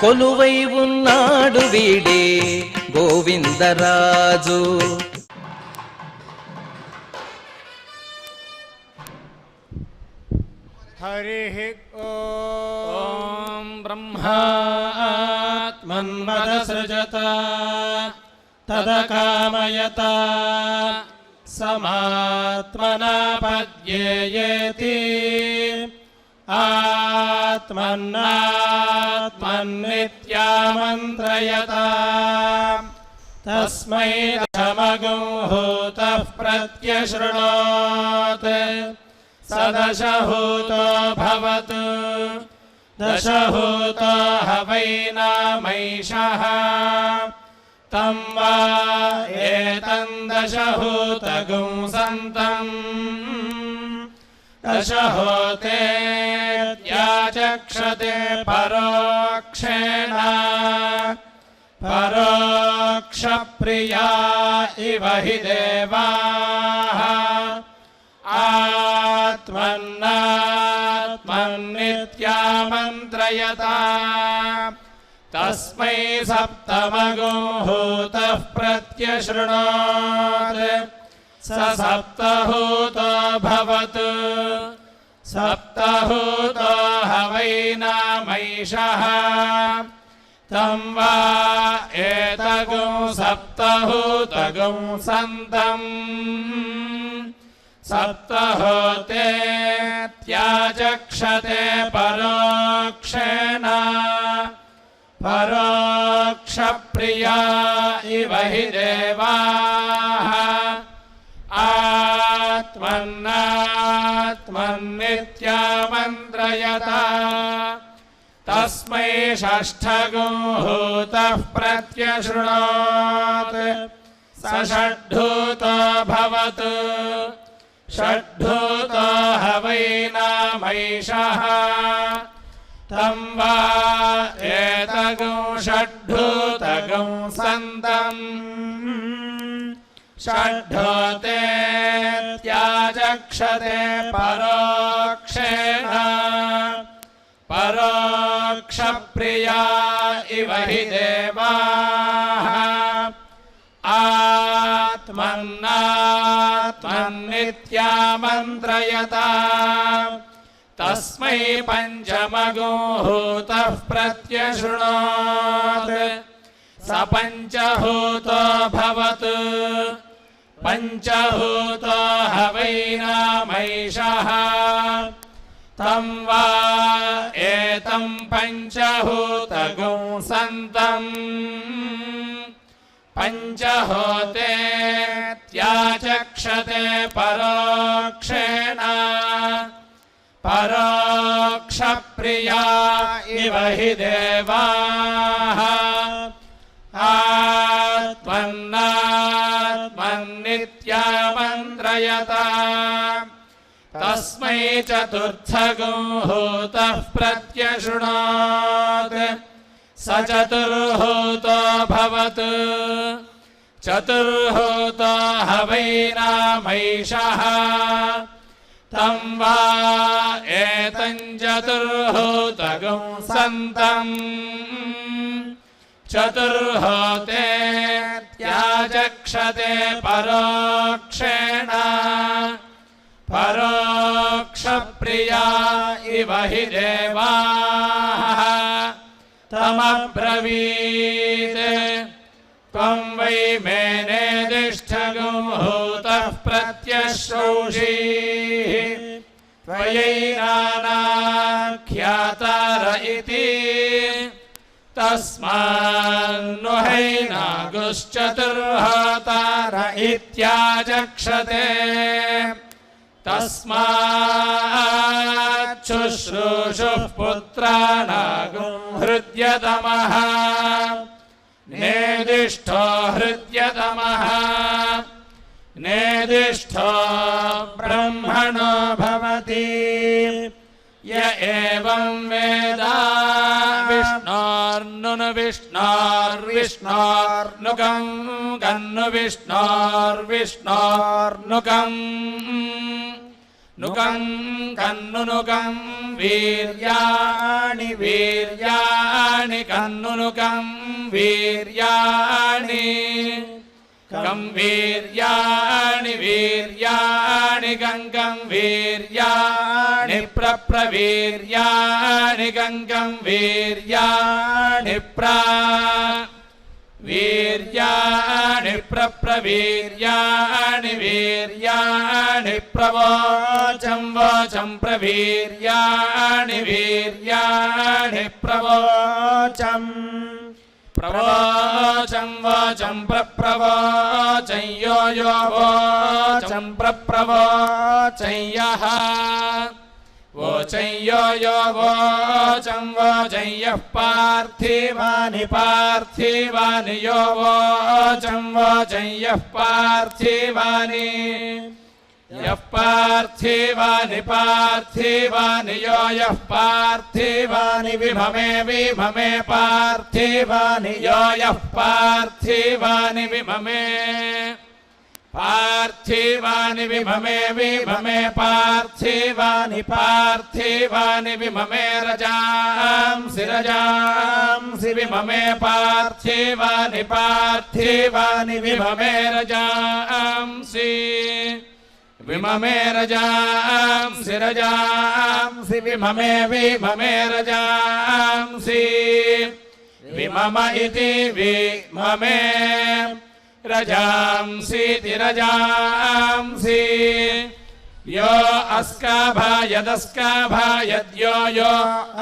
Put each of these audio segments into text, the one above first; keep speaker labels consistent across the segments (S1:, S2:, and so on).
S1: కొలువై ఉన్నాడు వీడే గోవిందరాజు.
S2: हरिः ओम् ब्रह्मात्मन्वदसृजत तदकामयत समात्मना पद्येयेति आत्मन्नात्मन्नित्यामन्त्रयत तस्मै दशमगुंहूतः प्रत्यशृणोत् सदशहूतो भवतु दशहूतो हवैनामैषः तं वा एतं दशहूतगुं सन्तं दशहूतेर्याचक्षते परोक्षेण परोक्षप्रिया इव हि देवाः आत्मन्नात्मन्नित्यामन्त्रयता तस्मै सप्तमगुंहूतः प्रत्यशृणोत् स सप्तहूतो भवतु सप्तहूतो हवैनामैषः तं वा एतगुं सप्तहूतगुं सन्तम् सप्तहूतेत्याचक्षते परोक्षेण परोक्षप्रिया इव हि देवाः आत्मन्नात्मन्नित्यामन्त्रयता तस्मै षष्ठगुंहूतः प्रत्यशृणोत् स षड्ढूतो भवतु षड्ढूतो हवैनामैषः तं वा एतगुं षड्ढूतगुं सन्तम् षड्ढूतेत्याचक्षते परोक्षेण परोक्षप्रिया इव हि देवाः आत्मन्नात्मन्नित्यामन्त्रयता तस्मै पञ्चमगुंहूतः प्रत्यशृणोत् स पञ्चहूतो भवतु पञ्चहूतो हवैनामैषः तं वा एतं पञ्चहूतगुं सन्तम् पञ्चहूतेत्याचक्षते परोक्षेण परोक्षप्रिया इव हि देवाः आत्मन्नात्मन्नित्यामन्त्रयता तस्मै चतुर्थगुंहूतः प्रत्यशृणोत् स चतुर्हूतो भवतु चतुर्हूतो हवैनामैषः तं वा एतं चतुर्हूतगुं सन्तम् चतुर्हूतेत्याचक्षते परोक्षेण परोक्षप्रिया इव हि देवाः तमब्रवीत् त्वं वै मेनेदिष्ठगुंहूतः प्रत्यश्रौषीः त्वयैनानाख्यातार इति तस्मान्नु हैनागुश्चतुर्होतार इत्याचक्षते तस्माच्छुश्रूषुः पुत्राणागुं हृद्यतमः नेदिष्ठो हृद्यतमः नेदिष्ठो ब्रह्मणो भवति य एवं वेद विष्णोर्विष्णोर्विष्णोर्नुकं गन्नु विष्णोर्विष्णोर्नुकम् नुकं कन्नुनुकं वीर्याणि वीर्याणि కన్నును కం వీర్యాణి కం వీర్యాణి వీర్యాణి గంగం వీర్యాణి ప్రప్రవీర్యాణి గంగం వీర్యాణి వీర్యాణి ప్రప్రవీర్యాణి వీర్యాణి ప్రవోచం వోచం ప్రవీర్యాణి వీర్యాణి ప్రవోచం ప్రవోచం వోచం ప్రప్రవోచం యో యో వోచం ప్రప్రవోచం యః వోచం యో యో వోచం వోచం యః పార్థివాని పార్థివాని యో వోచం వోచం యః పార్థివాని యః పార్థివాని పార్థివాని యో యః పార్థివాని విభమే విభమే పార్థివాని యో యః పార్థివాని విభమే పార్థివాని విభమే విభమే పార్థివాని పార్థివాని విభమే రజాంసి రజాంసి విభమే పార్థివాని పార్థివాని విభమే రజాంసి విమమే రజాంసి రజాంసి విమమే విమమే రజాంసి విమమ ఇతి విమమే రజాంసి రజాంసి यो अस्काभायदस्काभायद्यो यो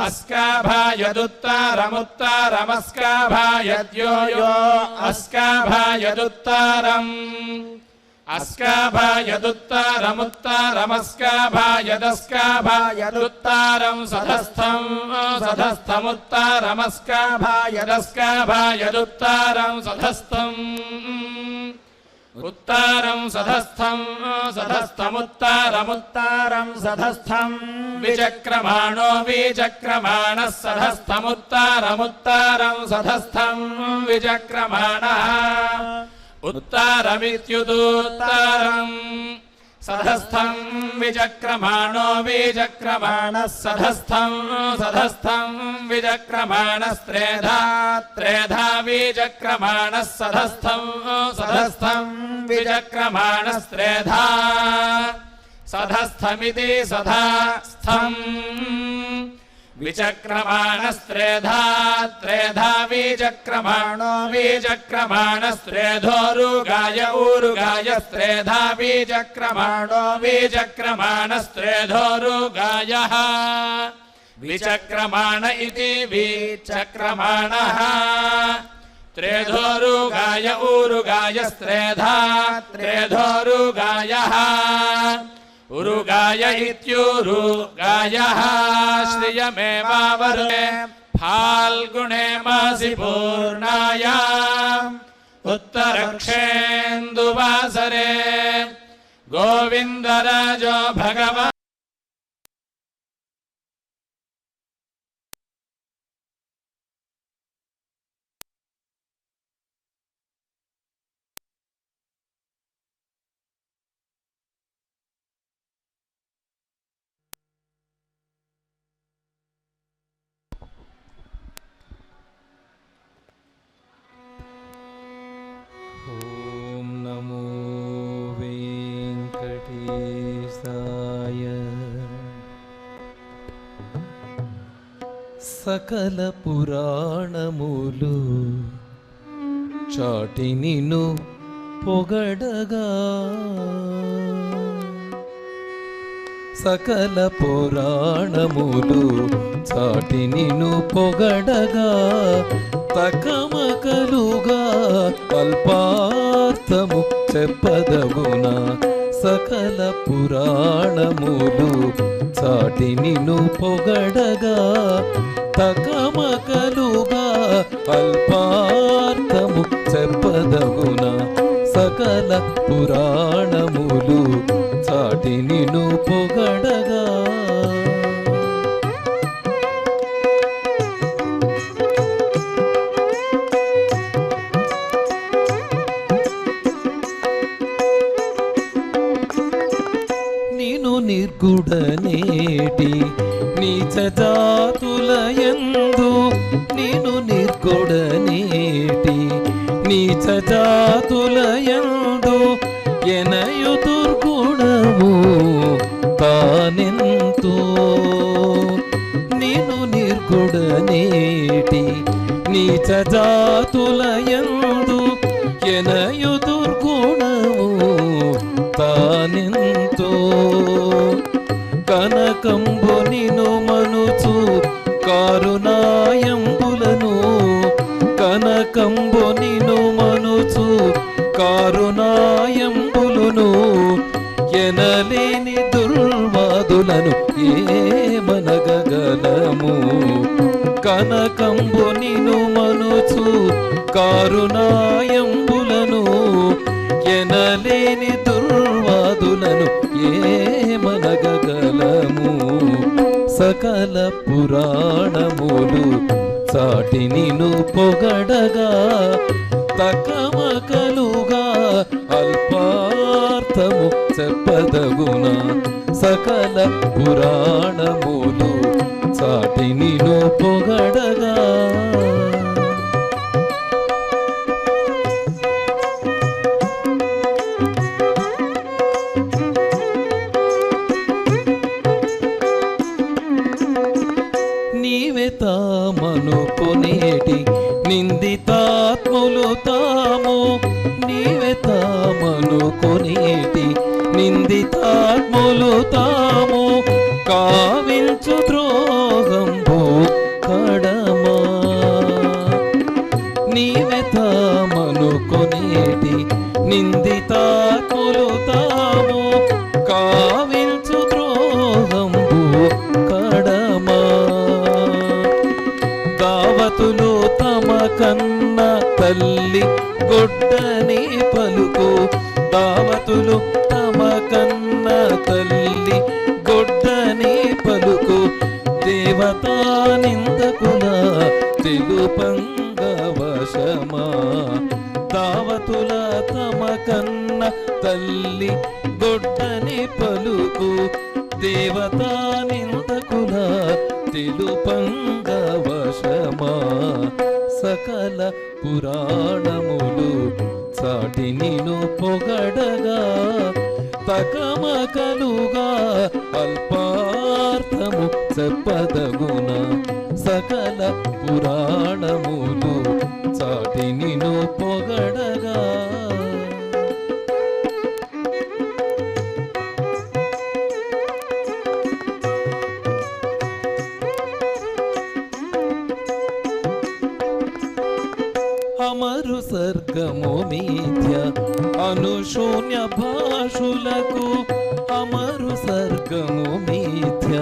S2: अस्काभायदुत्तरमुत्तरमस्काभायद्यो यो अस्काभायदुत्तरम् अस्काभायदुत्तरमुत्तरमस्काभायदस्काभायदुत्तरम् सधस्थम् सधस्थमुत्तरमस्काभायदस्काभायदुत्तरम् सधस्थम् उत्तरं सधस्थं सधस्थमुत्तरमुत्तरं सधस्थं विचक्रमाणो विचक्रमाणः सधस्थमुत्तरमुत्तरं सधस्थं विचक्रमाणः उत्तरमित्युदुत्तरम् सधस्थं विचक्रमाणो विचक्रमाणः सधस्थं सधस्थं विचक्रमाणस्त्रेधा त्रेधा विचक्रमाणः सधस्थं सधस्थं विचक्रमाणस्त्रेधा सधस्थमिति सधस्थम् विचक्रमाणस्त्रेधा त्रेधा विचक्रमाणो विचक्रमाणस्त्रेधोरुगाय ऊरुगायस्त्रेधा विचक्रमाणो विचक्रमाणस्त्रेधोरुगायः विचक्रमाण इति विचक्रमाणः त्रेधोरुगाय ऊरुगायस्त्रेधा त्रेधोरुगायः उरुगाय इत्युरुगायः श्रियमेवावरुणे फाल्गुणे मासि पूर्णायाम् उत्तरक्षेन्दुवासरे गोविन्दराजो भगवान्
S1: సకల పురాణములు చాటి నిన్ను పొగడగా సకల పురాణములు చాటి నిన్ను పొగడగా తకమకలుగా అల్పార్థము చెప్పదగునా సకల పురాణములు చాటి నిన్ను పొగడగా తకమకలుగా అల్పార్థము చెప్పదగునా సకల పురాణములు చాటి నిన్ను పొగడగా నిర్గుడనేటి నీచ జాతుల యందు ನೀನು ನಿರ್ಗುಡನೇಟಿ ನೀಚ ಜಾತುಲಯಂದು ಎನಯು ದುರ್ಗುಣವು ತಾನೆಂತೋ ನೀನು ನಿರ್ಗುಡನೇಟಿ ನೀಚ ಜಾತುಲಯಂದು ಎನಯು ದುರ್ಗುಣವು ತಾನೆಂತೋ కనకంబు నిను మనుచు కారుణాయంబులను కనకంబు నిను మనుచు కారుణాయంబులను ఎనలేని దుర్వాదులను ఏమనగగలము కనకంబు నిను మనుచు కారుణాయంబులను ఎనలేని దుర్వాదులను ఏమనగగలము సకల పురాణములు చాటి నిను పొగడగా తకమకలుగా అల్పార్థము చెప్పదగున సకల పురాణములు చాటి నిను పొగడగా తామనుకొనేటి నిందితాత్ములు తాము నీవే తామనుకొనేటి నిందితాత్ములు తాము కావించు ద్రోహంబు కడమా నీవే తామనుకొనేటి నిందితాత్ములు తాము కావించు ద్రోహంబు కడమా దావతులు తమ కన్న తల్లి గొడ్డని పలుకు దావతులు తమ కన్న తల్లి గొడ్డని పలుకు దేవతా నిందకుల తెలుపంగవశమా దావతుల తమ కన్న తల్లి గొడ్డని పలుకు దేవతా నిందకుల తెలుపంగవశమా సకల పురాణములు చాటి నిను పొగడగా తకమకలుగా అల్పార్థము చెప్పదగున సకల పురాణములు చాటి నిను పొగడగా అమరు సర్గము మిథ్య అనుశూన్య భాషులకు అమరు సర్గము మిథ్య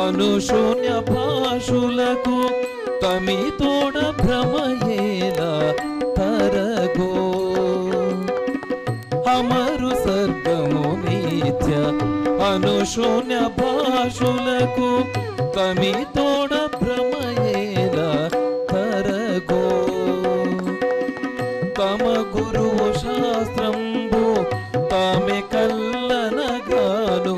S1: అనుశూన్య భాషులకు తమితోడ భ్రమయేల తరగో అమరు సర్గము మిథ్య అనుశూన్య భాషులకు తమితోడ భ్రమయేల తరగో తమ గురువు శాస్త్రంబు తామె కల్లనగాను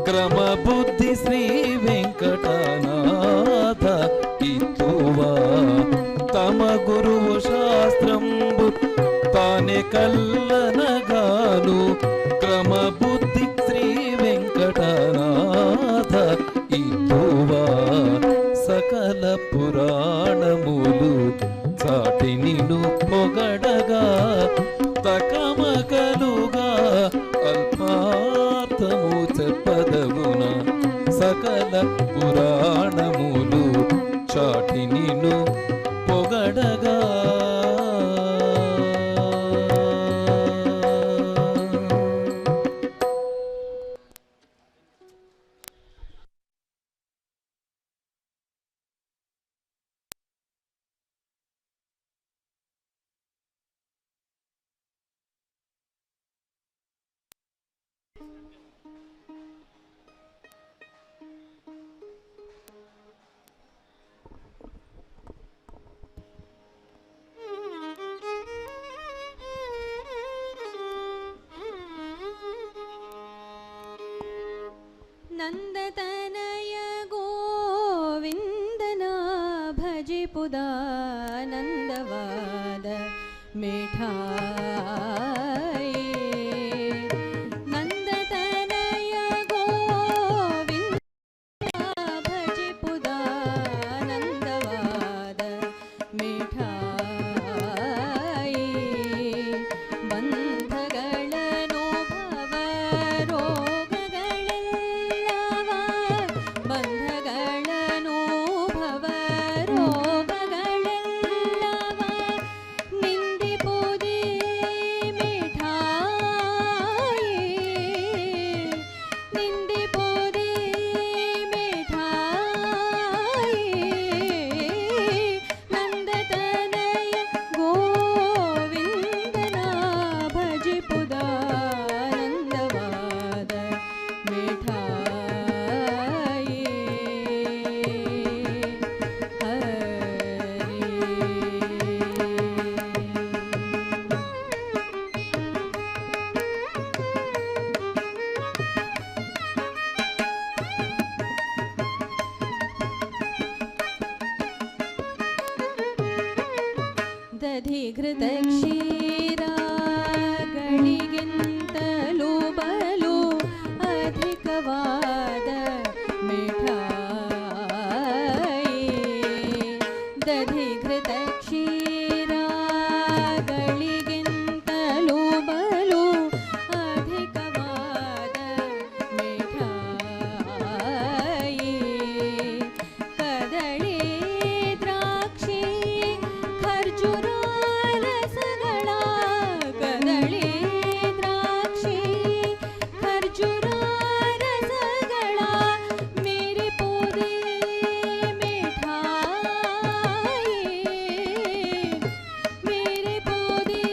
S1: క్రమ బుద్ధి శ్రీ వెంకటనాథ ఇతువా తమ గురువు శాస్త్రంబు తానే కల్లనగాను క్రమ బుద్ధి శ్రీ వెంకటనాథ ఇతువా సకల పురాణములు చాటి నిను పొగడగా తకమకలుగా అల్పార్థము చెప్పదగున సకల పురాణములు చాటి నిను పొగడగా
S3: ನಂದತನಯ ಗೋವಿಂದನ ಭಜ ಭಜಿಪುದಾನಂದವಾದ ಮಿಠಾಯಿ ನಂದತನಯ ಗೋವಿಂದ ಭಜಿಪುದಾನಂದವಾದ ಮಿಠಾಯಿ ಬಂಧಗಳನ್ನು ಭವರೋಗಗಳೆಲ್ಲವ ಬಂಧಗಳನ್ನು ಭವರೋಗಗಳೆಲ್ಲವ ನಿಂದಿಪುದಿ ಮಿಠಾಯಿ ನಿಂದಿಪುದಿ ಮಿಠಾಯಿ ನಂದತನಯ ಗೋವಿಂದನ ಭಜಿಪುದಾನಂದವಾದ ಮಿಠಾಯಿ ದಧಿಘೃತ ಕ್ಷೀರಗಳಿಗಿಂತಲೂ ಬಲು ಅಧಿಕವಾದ ಮಿಠಾಯಿ ದಧಿಘೃತ ಕ್ಷೀರಗಳಿಗಿಂತಲೂ ಬಲು ಅಧಿಕವಾದ ಮಿಠಾಯಿ ಕದಳಿ ದ್ರಾಕ್ಷಿ ಖರ್ಜೂರ ರಸಗಳ ಕದಳಿ ದ್ರಾಕ್ಷಿ ಖರ್ಜೂರ ರಸಗಳ ಮೇರೆ ಪೋದೆ ಮಿಠಾಯಿ ಮೇರೆ ಪೋದೆ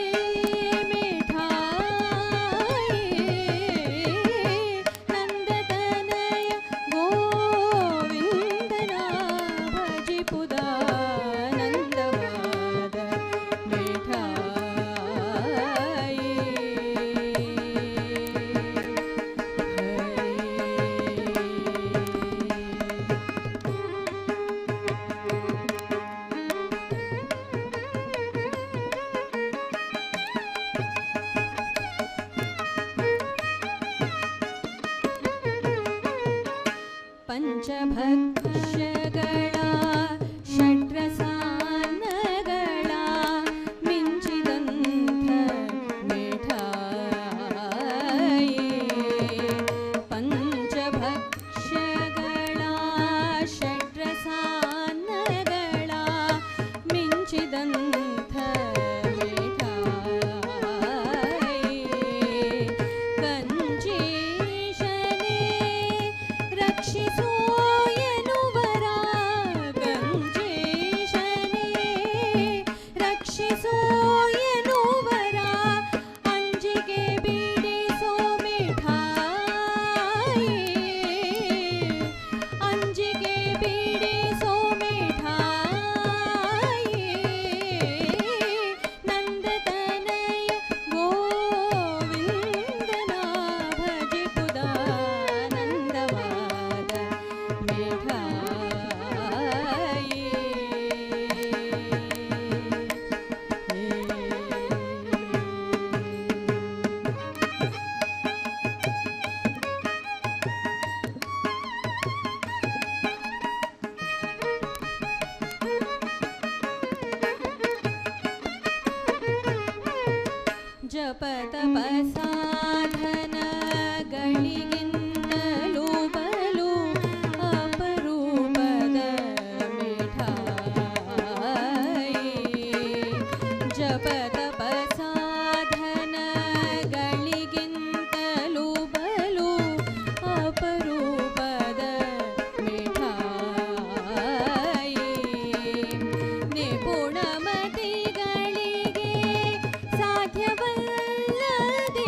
S3: ಮಿಠಾಯಿ ನಂದತನಯ ಗೋವಿಂದನ ಭಜಿಪುದಾನಂದವಾದ ಮಿಠಾಯಿ ಪಂಚಭಕ್ಷಗಳ ಷಡ್ರಸಾನ್ನಗಳ ಮಿಂಚಿದಂಥ ಮಿಠಾಯಿ ಪಂಚಭಕ್ಷಗಳ ಷಡ್ರಸಾನ್ನಗಳ ಮಿಂಚಿದಂಥ ಮಿಠಾಯಿ ಕಂಚೀಶನೇ ರಕ್ಷಿಸೋ ಎನ್ನುವರ ಕಂಚೀಶನೇ ರಕ್ಷಿಸೋ ಎನ್ನುವರ ಅಂಜಿಗೆ ಬಿಡಿಸೋ ಮಿಠಾಯಿ ಅಂಜಿಗೆ ಬಿಡಿಸೋ ಮಿಠಾಯಿ ನಂದತನಯ ಗೋವಿಂದನ ಭಜಿಪುದಾನಂದವಾದ ಮಿಠಾಯಿ ಜಪ ತಪ ಸಾಧನಗಳಿಗಿಂತಲೂ ಬಲು ಅಪರೂಪದ ಮಿಠಾಯಿ ಜಪ ತಪ ಸಾಧನಗಳಿಗಿಂತಲೂ ಬಲು ಅಪರೂಪದ ಮಿಠಾಯಿ ನಿಪುಣಮತಿಗಳಿಗೆ ಸಾಧ್ಯವಲ್ಲದೆ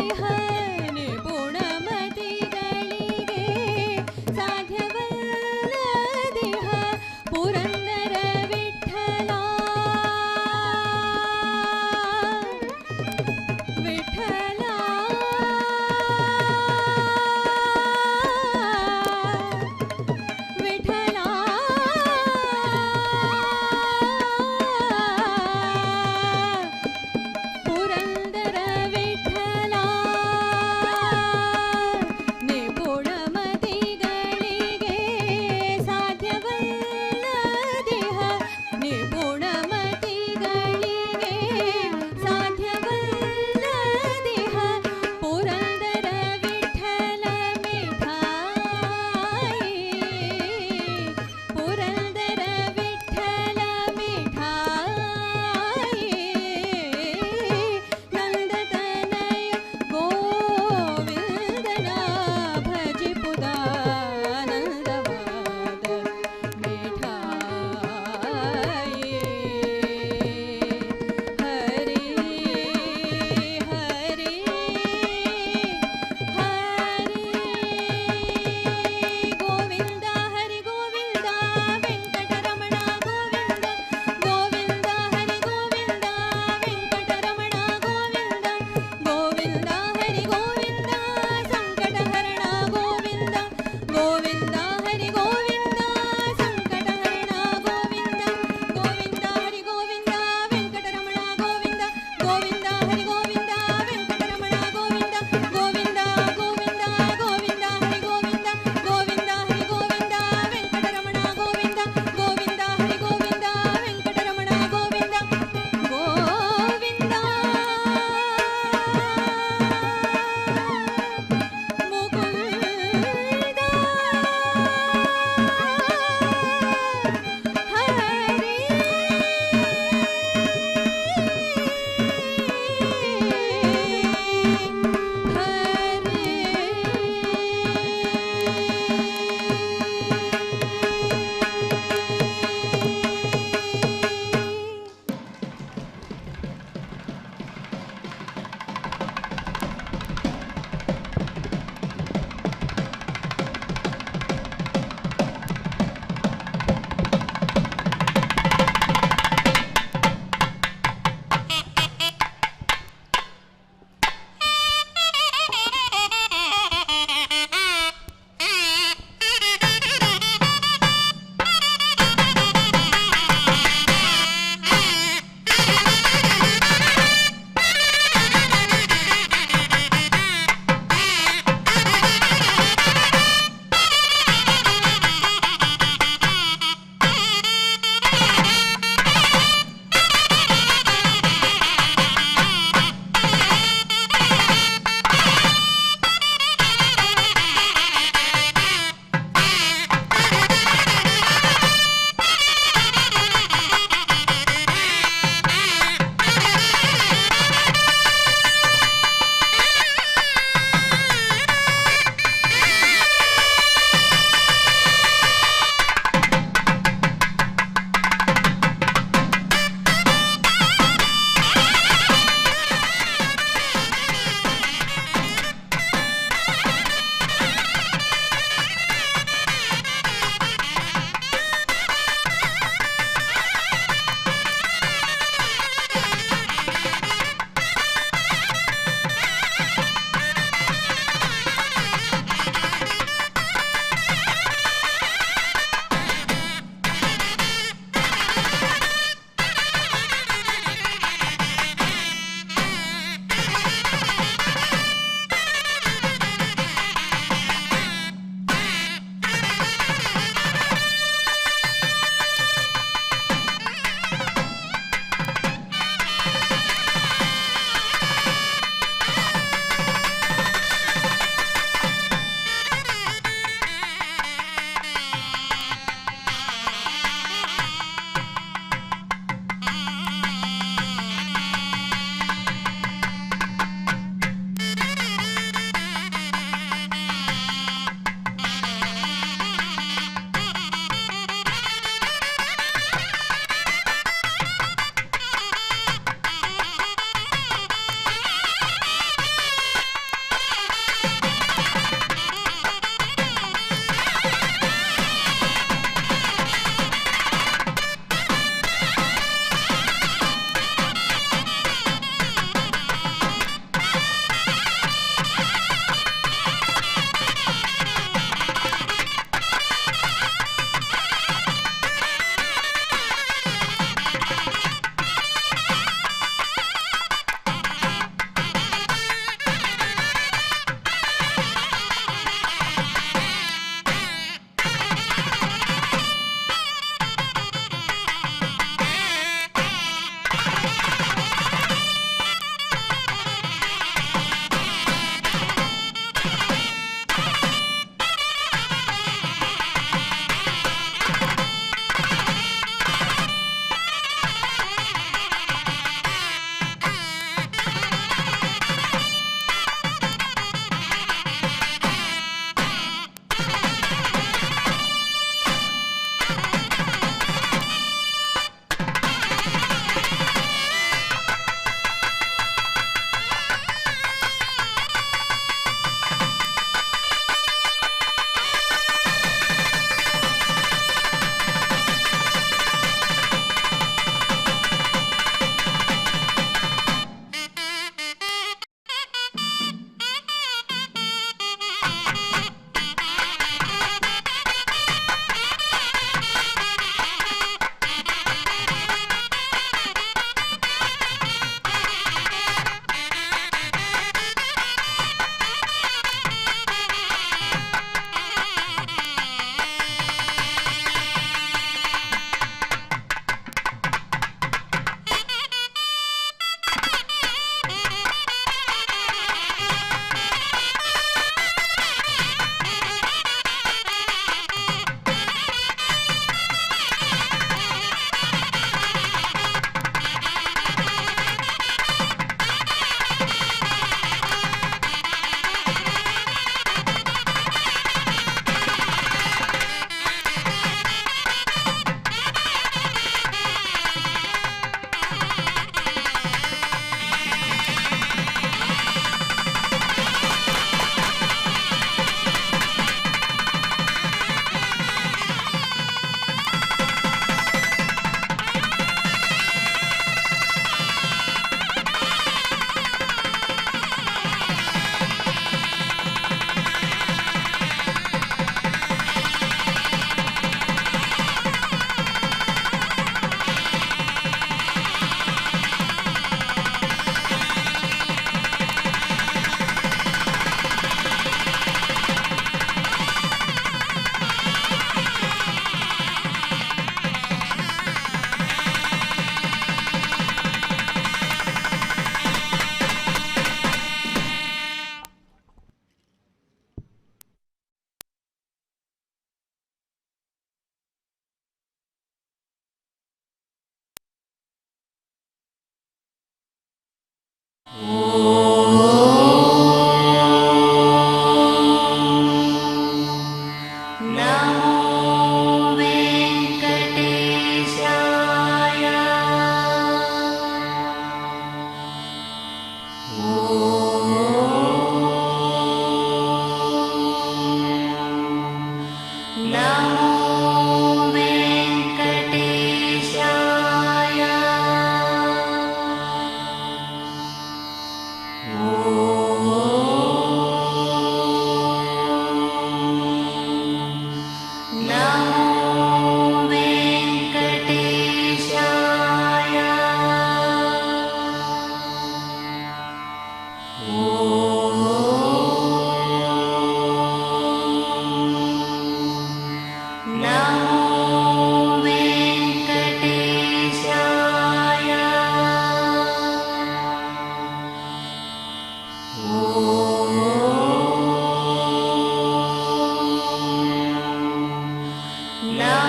S4: Namo